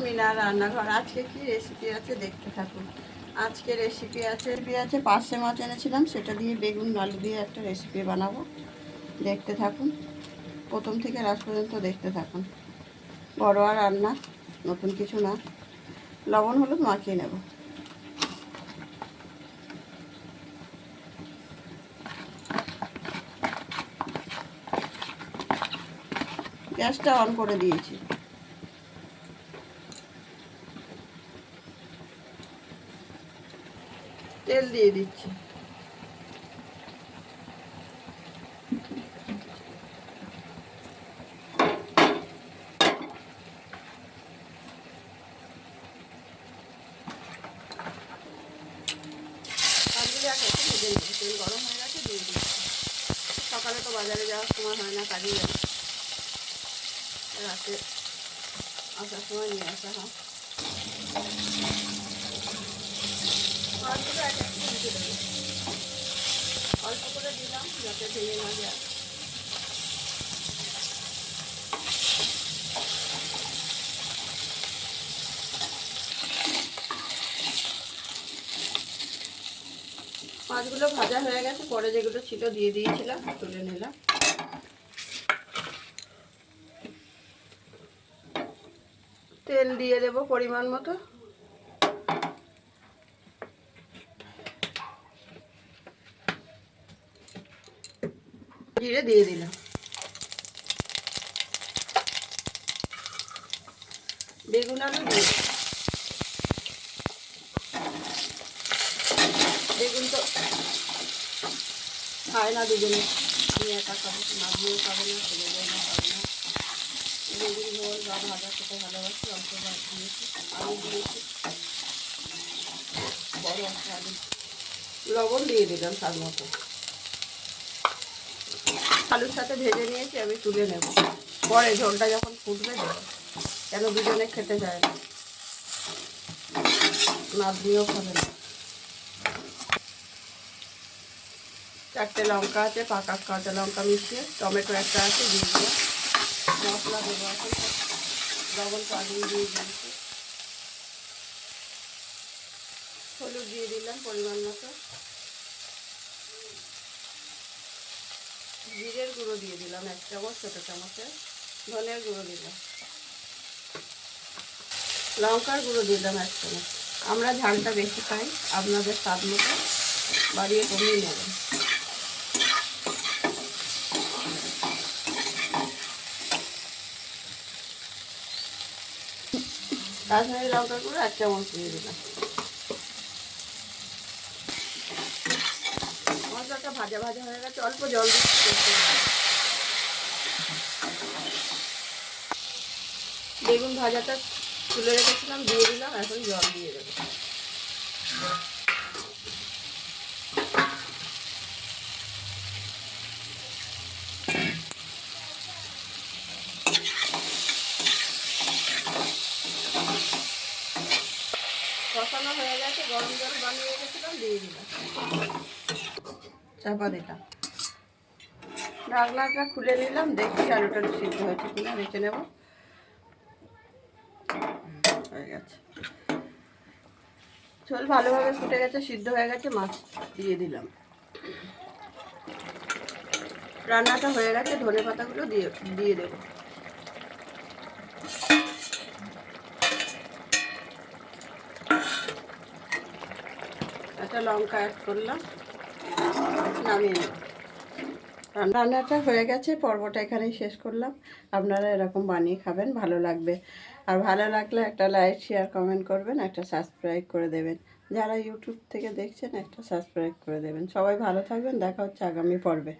মিনার রান্নাঘর। আজকে কি রেসিপি আছে দেখতে থাকুন। আজকে রেসিপি আছে পার্শে মাছ এনেছিলাম, সেটা দিয়ে বেগুন আলু দিয়ে একটা রেসিপি বানাবো। দেখতে থাকুন, প্রথম থেকে লাস্ট পর্যন্ত দেখতে থাকুন। ঘরোয়া রান্না, নতুন কিছু না। লবণ হলুদ মাখিয়ে নেব। গ্যাসটা অন করে দিয়েছি। তেল দিয়ে দিচ্ছি। তেল গরম হয়ে গেছে, দিয়ে দিচ্ছি। সকালে তো বাজারে যাওয়ার সময় হয় না, কাজে যাবে, রাতে আসার সময় নিয়ে আসা হয়। মাছগুলো এক একটু দিতে দেবো, অল্প করে দিলাম যাতে ভেঙে না যায়। মাছগুলো ভাজা হয়ে গেছে, পরে যেগুলো ছিল দিয়ে দিয়েছিলাম, তুলে নিলাম। তেল দিয়ে দেব পরিমাণ মতো। জিরে দিয়ে দিলাম। বেগুন আলু দিয়ে দিলাম। বেগুন তো খায় না দুজনে, আমি একা খাবো, মাছগুলো খাবে না, ছেলে বউরা খাবে না। বেগুন ঝোল বা ভাজা খেতে ভালোবাসি, অল্প দিয়েছি, আলু দিয়েছি, বড় একটা আলু। লবণ দিয়ে দিলাম স্বাদ মতো। আলুর সাথে ভেজে নিয়েছি, আমি তুলে নেব। পরে ঝোলটা যখন ফুটবে দেবো, কেন দুজনে খেতে যায় না, মাছ দিয়েও খাবে না। চারটে লঙ্কা আছে, পাকা কাঁচা লঙ্কা মিশিয়ে, টমেটো একটা আছে, দিয়ে দিলাম। মশলা দেবো এখন, লবণ তো আগেই দিয়ে দিয়েছি। হলুদ দিয়ে দিলাম পরিমাণ মতো। জিরের গুঁড়ো দিয়ে দিলাম 1 চামচ, ছোটো চামচে। ধনের গুঁড়ো দিলাম, লঙ্কার গুঁড়ো দিলাম 1 চামচ। আমরা ঝালটা বেশি খাই, আপনাদের স্বাদ মতো বাড়িয়ে কমিয়ে নেবেন। কাশ্মীরি লঙ্কার গুঁড়ো 1 চামচ দিয়ে দিলাম। মশলাটা ভাজা ভাজা হয়ে গেছে, অল্প জল দিচ্ছি। বেগুন ভাজাটা তুলে রেখেছিলাম, দিয়ে দিলাম, এখন জল দিয়ে দেবো। কষানো হয়ে গেছে, গরম জল বানিয়ে রেখেছিলাম, দিয়ে দিলাম। চাপা দিলাম, ঢাকনাটা খুলে নিলাম, দেখছি আলুটা সিদ্ধ হয়েছে কিনা, রেখে নেব। হয়ে গেছে, ঝোল ভালোভাবে ফুটে গেছে, সিদ্ধ হয়ে গেছে, মাছ দিয়ে দিলাম। রান্নাটা হয়ে গেছে, ধনে পাতাগুলো দিয়ে দেবো। একটা লঙ্কা অ্যাড করলাম, নামিয়ে নেব। রান্নাটা হয়ে গেছে, পর্বটা এখানেই শেষ করলাম। আপনারা এরকম বানিয়ে খাবেন, ভালো লাগবে। আর ভালো লাগলে একটা লাইক, শেয়ার, কমেন্ট করবেন, একটা সাবস্ক্রাইব করে দেবেন। যারা ইউটিউব থেকে দেখছেন একটা সাবস্ক্রাইব করে দেবেন। সবাই ভালো থাকবেন, দেখা হচ্ছে আগামী পর্বে।